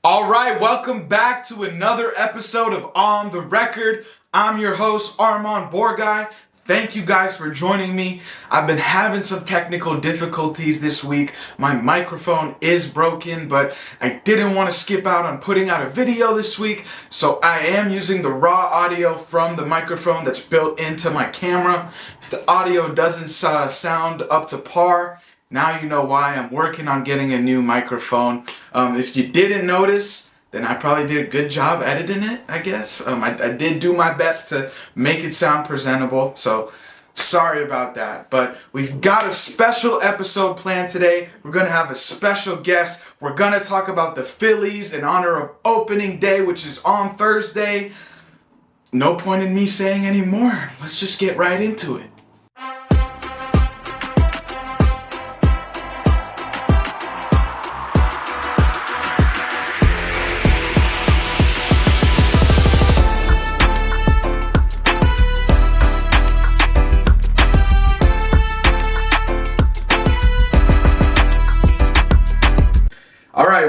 All right, welcome back to another episode of On the Record. I'm your host, Armand Borgai. Thank you guys for joining me. I've been having some technical difficulties this week. My microphone is broken, but I didn't want to skip out on putting out a video this week, so I am using the raw audio from the microphone that's built into my camera. If the audio doesn't sound up to par, now you know why. I'm working on getting a new microphone. If you didn't notice, then I probably did a good job editing it, I guess. I did do my best to make it sound presentable, so sorry about that. But we've got a special episode planned today. We're going to have a special guest. We're going to talk about the Phillies in honor of opening day, which is on Thursday. No point in me saying any more. Let's just get right into it.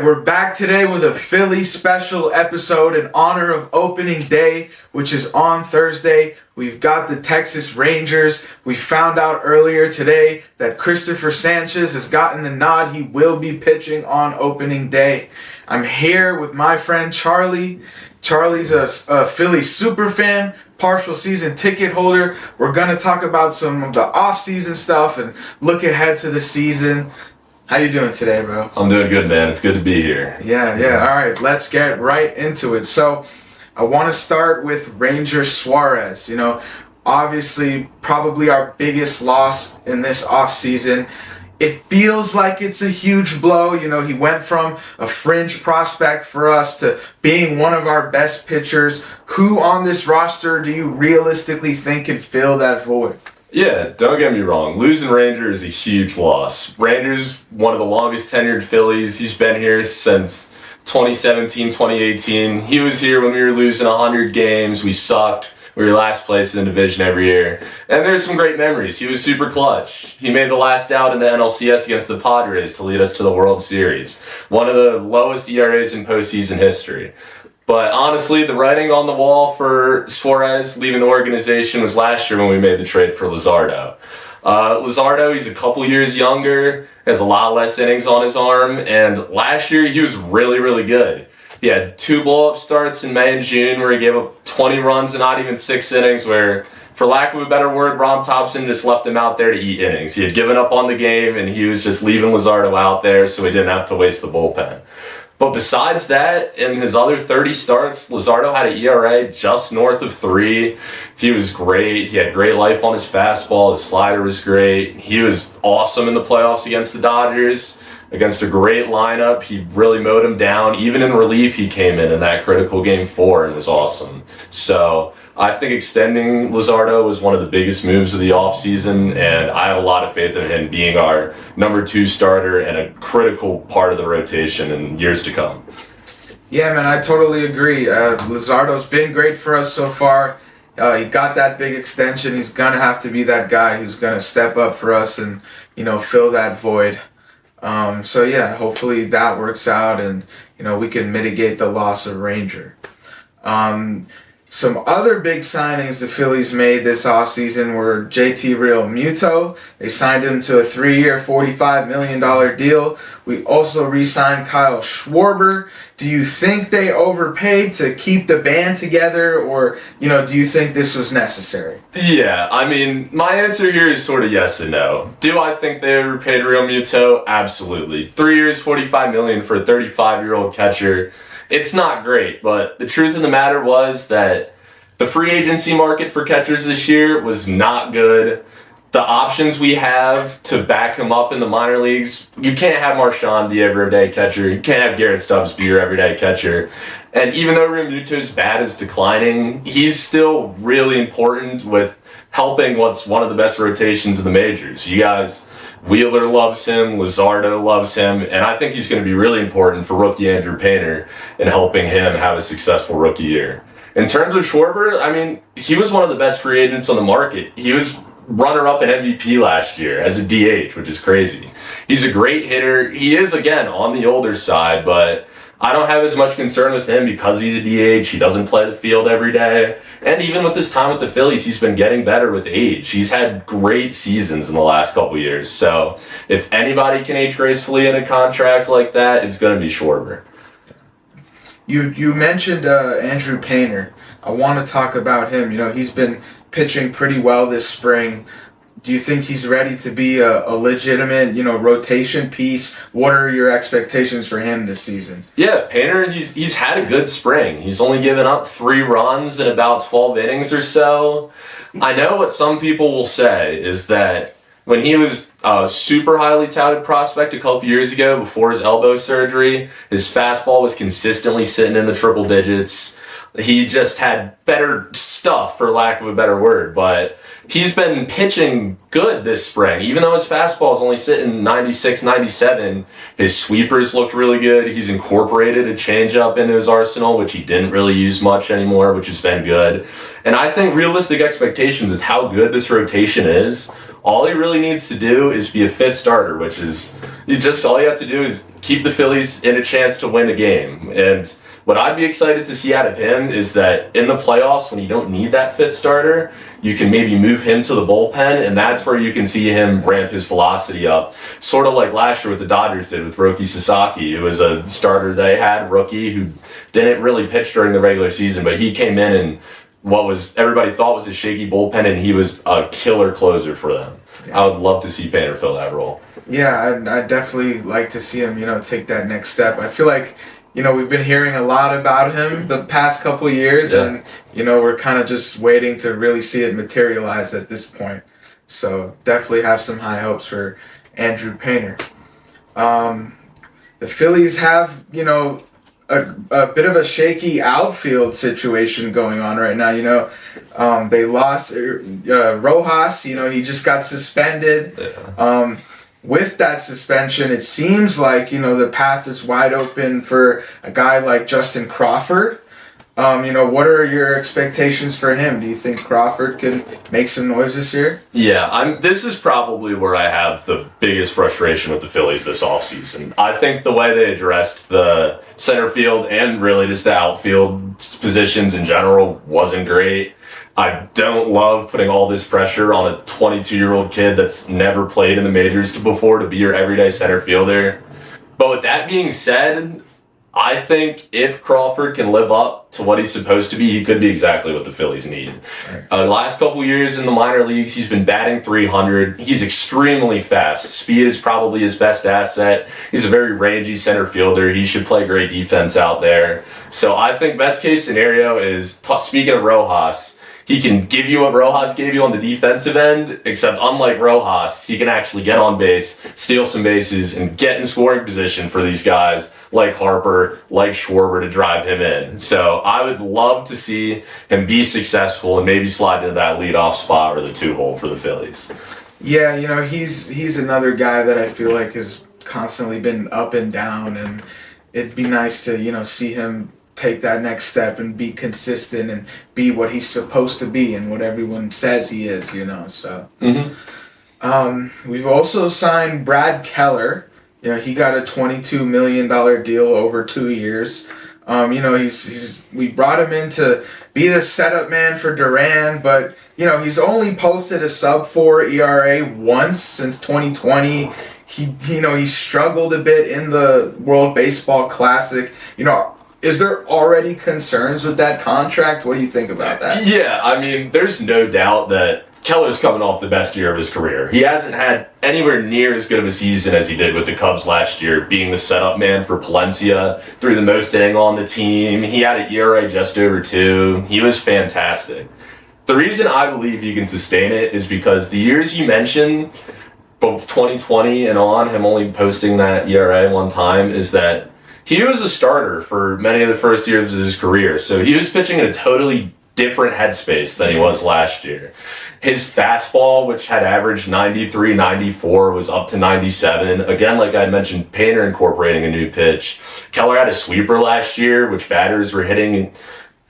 We're back today with a Philly special episode in honor of opening day, which is on Thursday. We've got the Texas Rangers. We found out earlier today that Christopher Sanchez has gotten the nod. He will be pitching on opening day. I'm here with my friend Charlie. Charlie's a Philly super fan, partial season ticket holder. We're going to talk about some of the offseason stuff and look ahead to the season. How you doing today, bro? I'm doing good, man. It's good to be here. Yeah. All right, let's get right into it. So, I want to start with Ranger Suarez. You know, obviously, probably our biggest loss in this offseason. It feels like it's a huge blow. You know, he went from a fringe prospect for us to being one of our best pitchers. Who on this roster do you realistically think can fill that void? Yeah, don't get me wrong. Losing Ranger is a huge loss. Ranger's one of the longest tenured Phillies. He's been here since 2017, 2018. He was here when we were losing 100 games. We sucked. We were last place in the division every year. And there's some great memories. He was super clutch. He made the last out in the NLCS against the Padres to lead us to the World Series. One of the lowest ERAs in postseason history. But honestly, the writing on the wall for Suarez leaving the organization was last year when we made the trade for Luzardo. Luzardo, he's a couple years younger, has a lot less innings on his arm, and last year he was really, really good. He had 2 blow-up starts in May and June where he gave up 20 runs and not even 6 innings, where, for lack of a better word, Ron Thompson just left him out there to eat innings. He had given up on the game, and he was just leaving Luzardo out there so he didn't have to waste the bullpen. But besides that, in his other 30 starts, Luzardo had an ERA just north of 3. He was great. He had great life on his fastball. His slider was great. He was awesome in the playoffs against the Dodgers, against a great lineup. He really mowed him down. Even in relief, he came in that critical Game 4 and was awesome. So I think extending Luzardo was one of the biggest moves of the offseason, and I have a lot of faith in him being our number 2 starter and a critical part of the rotation in years to come. Yeah, man, I totally agree. Luzardo's been great for us so far. He got that big extension. He's going to have to be that guy who's going to step up for us and, fill that void. So, yeah, hopefully that works out and, we can mitigate the loss of Ranger. Some other big signings the Phillies made this offseason were JT Realmuto. They signed him to a 3-year, $45 million deal. We also re-signed Kyle Schwarber. Do you think they overpaid to keep the band together, or, do you think this was necessary? Yeah, I mean, my answer here is sort of yes and no. Do I think they overpaid Realmuto? Absolutely. 3 years, $45 million for a 35-year-old catcher. It's not great, but the truth of the matter was that the free agency market for catchers this year was not good. The options we have to back him up in the minor leagues, you can't have Marchand be your everyday catcher. You can't have Garrett Stubbs be your everyday catcher. And even though Realmuto's bat is declining, he's still really important with helping what's one of the best rotations in the majors. You guys, Wheeler loves him, Luzardo loves him, and I think he's going to be really important for rookie Andrew Painter in helping him have a successful rookie year. In terms of Schwarber, I mean, he was one of the best free agents on the market. He was runner-up in MVP last year as a DH, which is crazy. He's a great hitter. He is, again, on the older side, but I don't have as much concern with him because he's a DH. He doesn't play the field every day. And even with his time with the Phillies, he's been getting better with age. He's had great seasons in the last couple years. So if anybody can age gracefully in a contract like that, it's going to be Schwarber. You mentioned Andrew Painter. I want to talk about him. He's been pitching pretty well this spring. Do you think he's ready to be a legitimate, rotation piece? What are your expectations for him this season? Yeah, Painter, he's had a good spring. He's only given up 3 runs in about 12 innings or so. I know what some people will say is that when he was a super highly touted prospect a couple years ago before his elbow surgery, his fastball was consistently sitting in the triple digits. He just had better stuff, for lack of a better word, but he's been pitching good this spring. Even though his fastball is only sitting 96, 97, his sweepers looked really good. He's incorporated a changeup into his arsenal, which he didn't really use much anymore, which has been good. And I think realistic expectations of how good this rotation is, all he really needs to do is be a 5th starter, which is all you have to do is keep the Phillies in a chance to win a game. And what I'd be excited to see out of him is that in the playoffs, when you don't need that 5th starter, you can maybe move him to the bullpen, and that's where you can see him ramp his velocity up. Sort of like last year what the Dodgers did with Roki Sasaki. It was a starter they had, rookie, who didn't really pitch during the regular season, but he came in and everybody thought was a shaky bullpen, and he was a killer closer for them. Yeah. I would love to see Painter fill that role. Yeah, I'd definitely like to see him, take that next step. I feel like, we've been hearing a lot about him the past couple of years, and, we're kind of just waiting to really see it materialize at this point. So definitely have some high hopes for Andrew Painter. The Phillies have, a bit of a shaky outfield situation going on right now. They lost Rojas. He just got suspended. Yeah. With that suspension, it seems like the path is wide open for a guy like Justin Crawford. What are your expectations for him? Do you think Crawford can make some noise this year? Yeah, this is probably where I have the biggest frustration with the Phillies this offseason. I think the way they addressed the center field and really just the outfield positions in general wasn't great. I don't love putting all this pressure on a 22-year-old kid that's never played in the majors before to be your everyday center fielder. But with that being said, I think if Crawford can live up to what he's supposed to be, he could be exactly what the Phillies need. Right. Last couple years in the minor leagues, he's been batting .300. He's extremely fast. Speed is probably his best asset. He's a very rangy center fielder. He should play great defense out there. So I think best case scenario is, speaking of Rojas, he can give you what Rojas gave you on the defensive end, except unlike Rojas, he can actually get on base, steal some bases, and get in scoring position for these guys like Harper, like Schwarber to drive him in. So I would love to see him be successful and maybe slide into that leadoff spot or the 2-hole for the Phillies. Yeah, he's another guy that I feel like has constantly been up and down, and it'd be nice to, see him take that next step and be consistent and be what he's supposed to be and what everyone says he is, so. Mm-hmm. We've also signed Brad Keller. He got a $22 million deal over 2 years. We brought him in to be the setup man for Duran, but, he's only posted a sub-4 ERA once since 2020. He struggled a bit in the World Baseball Classic. Is there already concerns with that contract? What do you think about that? Yeah, there's no doubt that Keller's coming off the best year of his career. He hasn't had anywhere near as good of a season as he did with the Cubs last year, being the setup man for Palencia, threw the most inning on the team. He had an ERA just over 2. He was fantastic. The reason I believe he can sustain it is because the years you mentioned, both 2020 and on, him only posting that ERA one time, is that he was a starter for many of the first years of his career, so he was pitching in a totally different headspace than he was last year. His fastball, which had averaged 93, 94, was up to 97. Again, like I mentioned, Painter incorporating a new pitch. Keller had a sweeper last year, which batters were hitting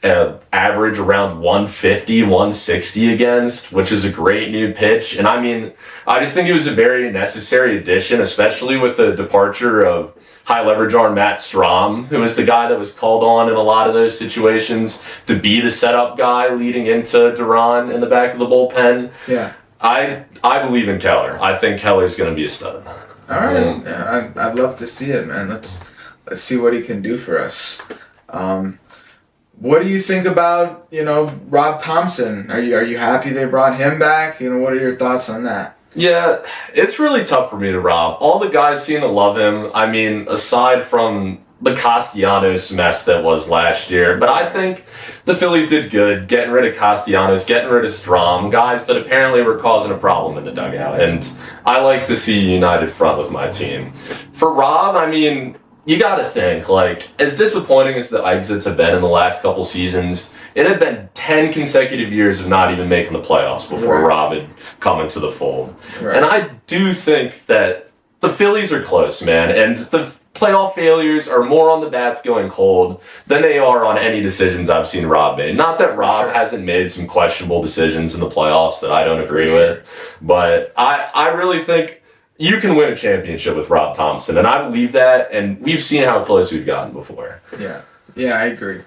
average around 150, 160 against, which is a great new pitch. And I mean, I just think it was a very necessary addition, especially with the departure of high leverage arm Matt Strahm, who was the guy that was called on in a lot of those situations to be the setup guy leading into Duran in the back of the bullpen. Yeah. I believe in Keller. I think Keller's going to be a stud. All right. Yeah, I'd love to see it, man. Let's see what he can do for us. What do you think about, Rob Thompson? Are you happy they brought him back? What are your thoughts on that? Yeah, it's really tough for me to Rob. All the guys seem to love him. I mean, aside from the Castellanos mess that was last year. But I think the Phillies did good getting rid of Castellanos, getting rid of Strahm, guys that apparently were causing a problem in the dugout. And I like to see a united front with my team. For Rob, I mean, you got to think, as disappointing as the exits have been in the last couple seasons, it had been 10 consecutive years of not even making the playoffs before Rob had come into the fold. Right. And I do think that the Phillies are close, man, and the playoff failures are more on the bats going cold than they are on any decisions I've seen Rob made. Not that Rob hasn't made some questionable decisions in the playoffs that I don't agree with, but I really think you can win a championship with Rob Thompson, and I believe that, and we've seen how close we've gotten before. Yeah, I agree.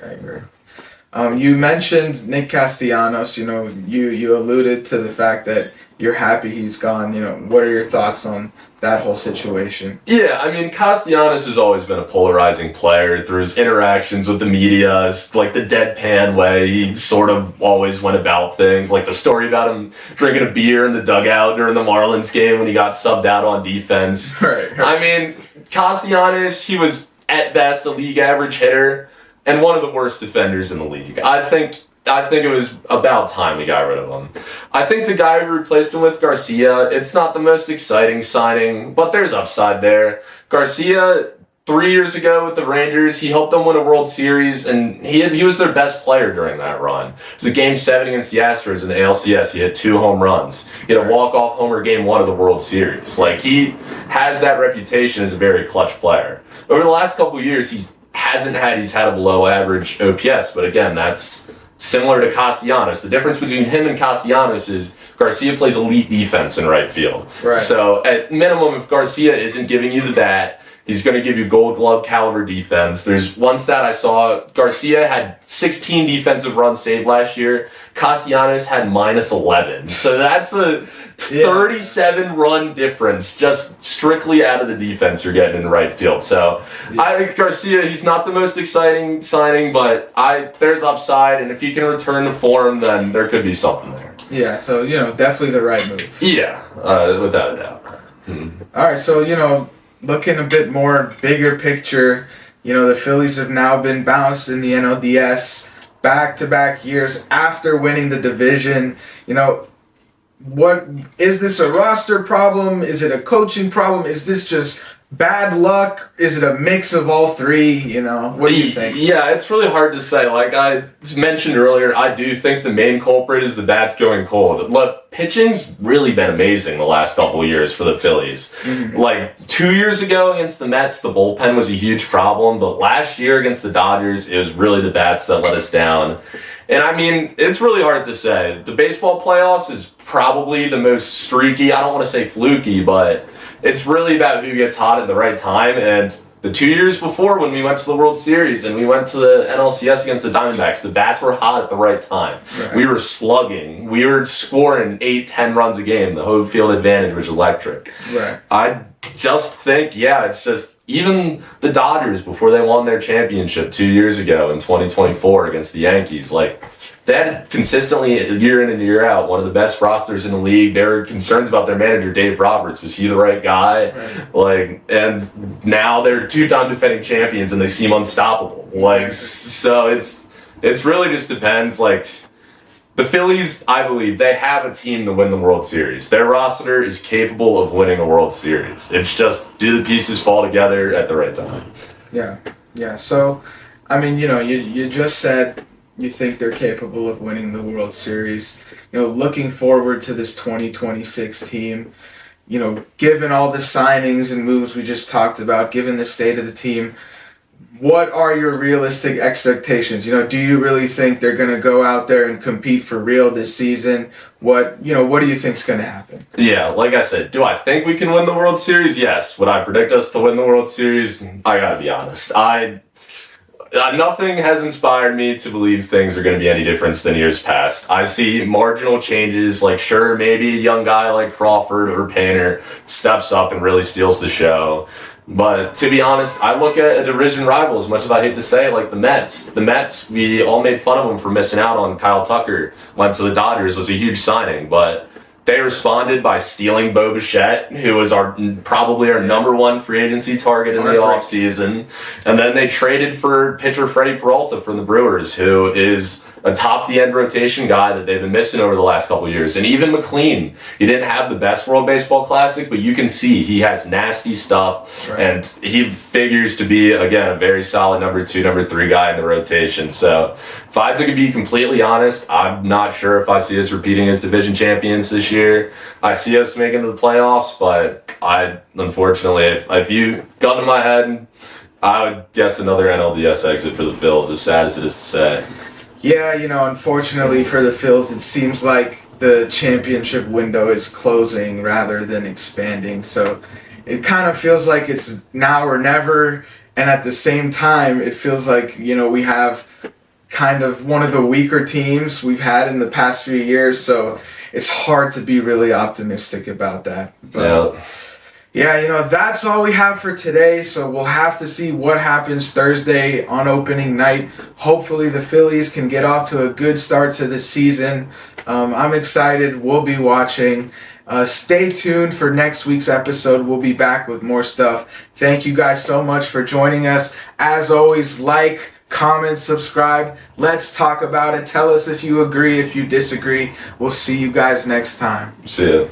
You mentioned Nick Castellanos. You alluded to the fact that you're happy he's gone. What are your thoughts on that whole situation? Yeah, I mean, Castellanos has always been a polarizing player through his interactions with the media, like the deadpan way he sort of always went about things, like the story about him drinking a beer in the dugout during the Marlins game when he got subbed out on defense. Right. I mean, Castellanos, he was at best a league average hitter and one of the worst defenders in the league. I think it was about time we got rid of him. I think the guy who replaced him with, Garcia, it's not the most exciting signing, but there's upside there. Garcia, 3 years ago with the Rangers, he helped them win a World Series, and he was their best player during that run. It was a Game 7 against the Astros in the ALCS. He had 2 home runs. He had a walk-off homer Game 1 of the World Series. He has that reputation as a very clutch player. Over the last couple of years, he's had a below average OPS, but again, that's similar to Castellanos. The difference between him and Castellanos is Garcia plays elite defense in right field. Right. So at minimum, if Garcia isn't giving you the bat, he's going to give you Gold Glove caliber defense. There's one stat I saw, Garcia had 16 defensive runs saved last year. Castellanos had -11. So that's a 37 run difference just strictly out of the defense you're getting in right field. So I think Garcia, he's not the most exciting signing, but there's upside, and if he can return to form, then there could be something there. Yeah, so definitely the right move. Yeah, without a doubt. All right, so looking a bit more bigger picture, the Phillies have now been bounced in the NLDS back-to-back years after winning the division. What is this, a roster problem? Is it a coaching problem? Is this just bad luck? Is it a mix of all three? What do you think? Yeah, it's really hard to say. Like I mentioned earlier, I do think the main culprit is the bats going cold. Look, pitching's really been amazing the last couple of years for the Phillies. Mm-hmm. 2 years ago against the Mets, the bullpen was a huge problem. The last year against the Dodgers, it was really the bats that let us down. And I mean, it's really hard to say. The baseball playoffs is probably the most streaky. I don't want to say fluky, but it's really about who gets hot at the right time. And the 2 years before, when we went to the World Series and we went to the NLCS against the Diamondbacks, the bats were hot at the right time. Right. We were slugging. We were scoring 8-10 runs a game. The home field advantage was electric. Right. I just think, it's just even the Dodgers, before they won their championship 2 years ago in 2024 against the Yankees, they had consistently, year in and year out, one of the best rosters in the league. There were concerns about their manager, Dave Roberts. Was he the right guy? Right. And now they're 2-time defending champions and they seem unstoppable. So it's really just depends. The Phillies, I believe, they have a team to win the World Series. Their roster is capable of winning a World Series. It's just, do the pieces fall together at the right time? Yeah. So, I mean, you just said you think they're capable of winning the World Series. Looking forward to this 2026 team, given all the signings and moves we just talked about, given the state of the team, what are your realistic expectations? Do you really think they're going to go out there and compete for real this season? What do you think's going to happen? Yeah, like I said, do I think we can win the World Series? Yes. Would I predict us to win the World Series? I gotta be honest. Nothing has inspired me to believe things are going to be any different than years past. I see marginal changes, like sure, maybe a young guy like Crawford or Painter steps up and really steals the show. But to be honest, I look at a division rival, as much as I hate to say it, like the Mets. The Mets, we all made fun of them for missing out on Kyle Tucker. Went to the Dodgers, was a huge signing, but they responded by stealing Bo Bichette, who was probably our number one free agency target in the offseason. And then they traded for pitcher Freddie Peralta from the Brewers, who is a top-of-the-end rotation guy that they've been missing over the last couple of years. And even McLean, he didn't have the best World Baseball Classic, but you can see he has nasty stuff, and he figures to be, again, a very solid number 2, number 3 guy in the rotation. So if I have to be completely honest, I'm not sure if I see us repeating as division champions this year. I see us making the playoffs, but unfortunately, if you gun to my head, I would guess another NLDS exit for the Phils, as sad as it is to say. Yeah, unfortunately for the Phils, it seems like the championship window is closing rather than expanding. So it kind of feels like it's now or never. And at the same time, it feels like, we have kind of one of the weaker teams we've had in the past few years. So it's hard to be really optimistic about that. But yeah, that's all we have for today. So we'll have to see what happens Thursday on opening night. Hopefully the Phillies can get off to a good start to the season. I'm excited. We'll be watching. Stay tuned for next week's episode. We'll be back with more stuff. Thank you guys so much for joining us. As always, like, comment, subscribe. Let's talk about it. Tell us if you agree, if you disagree. We'll see you guys next time. See ya.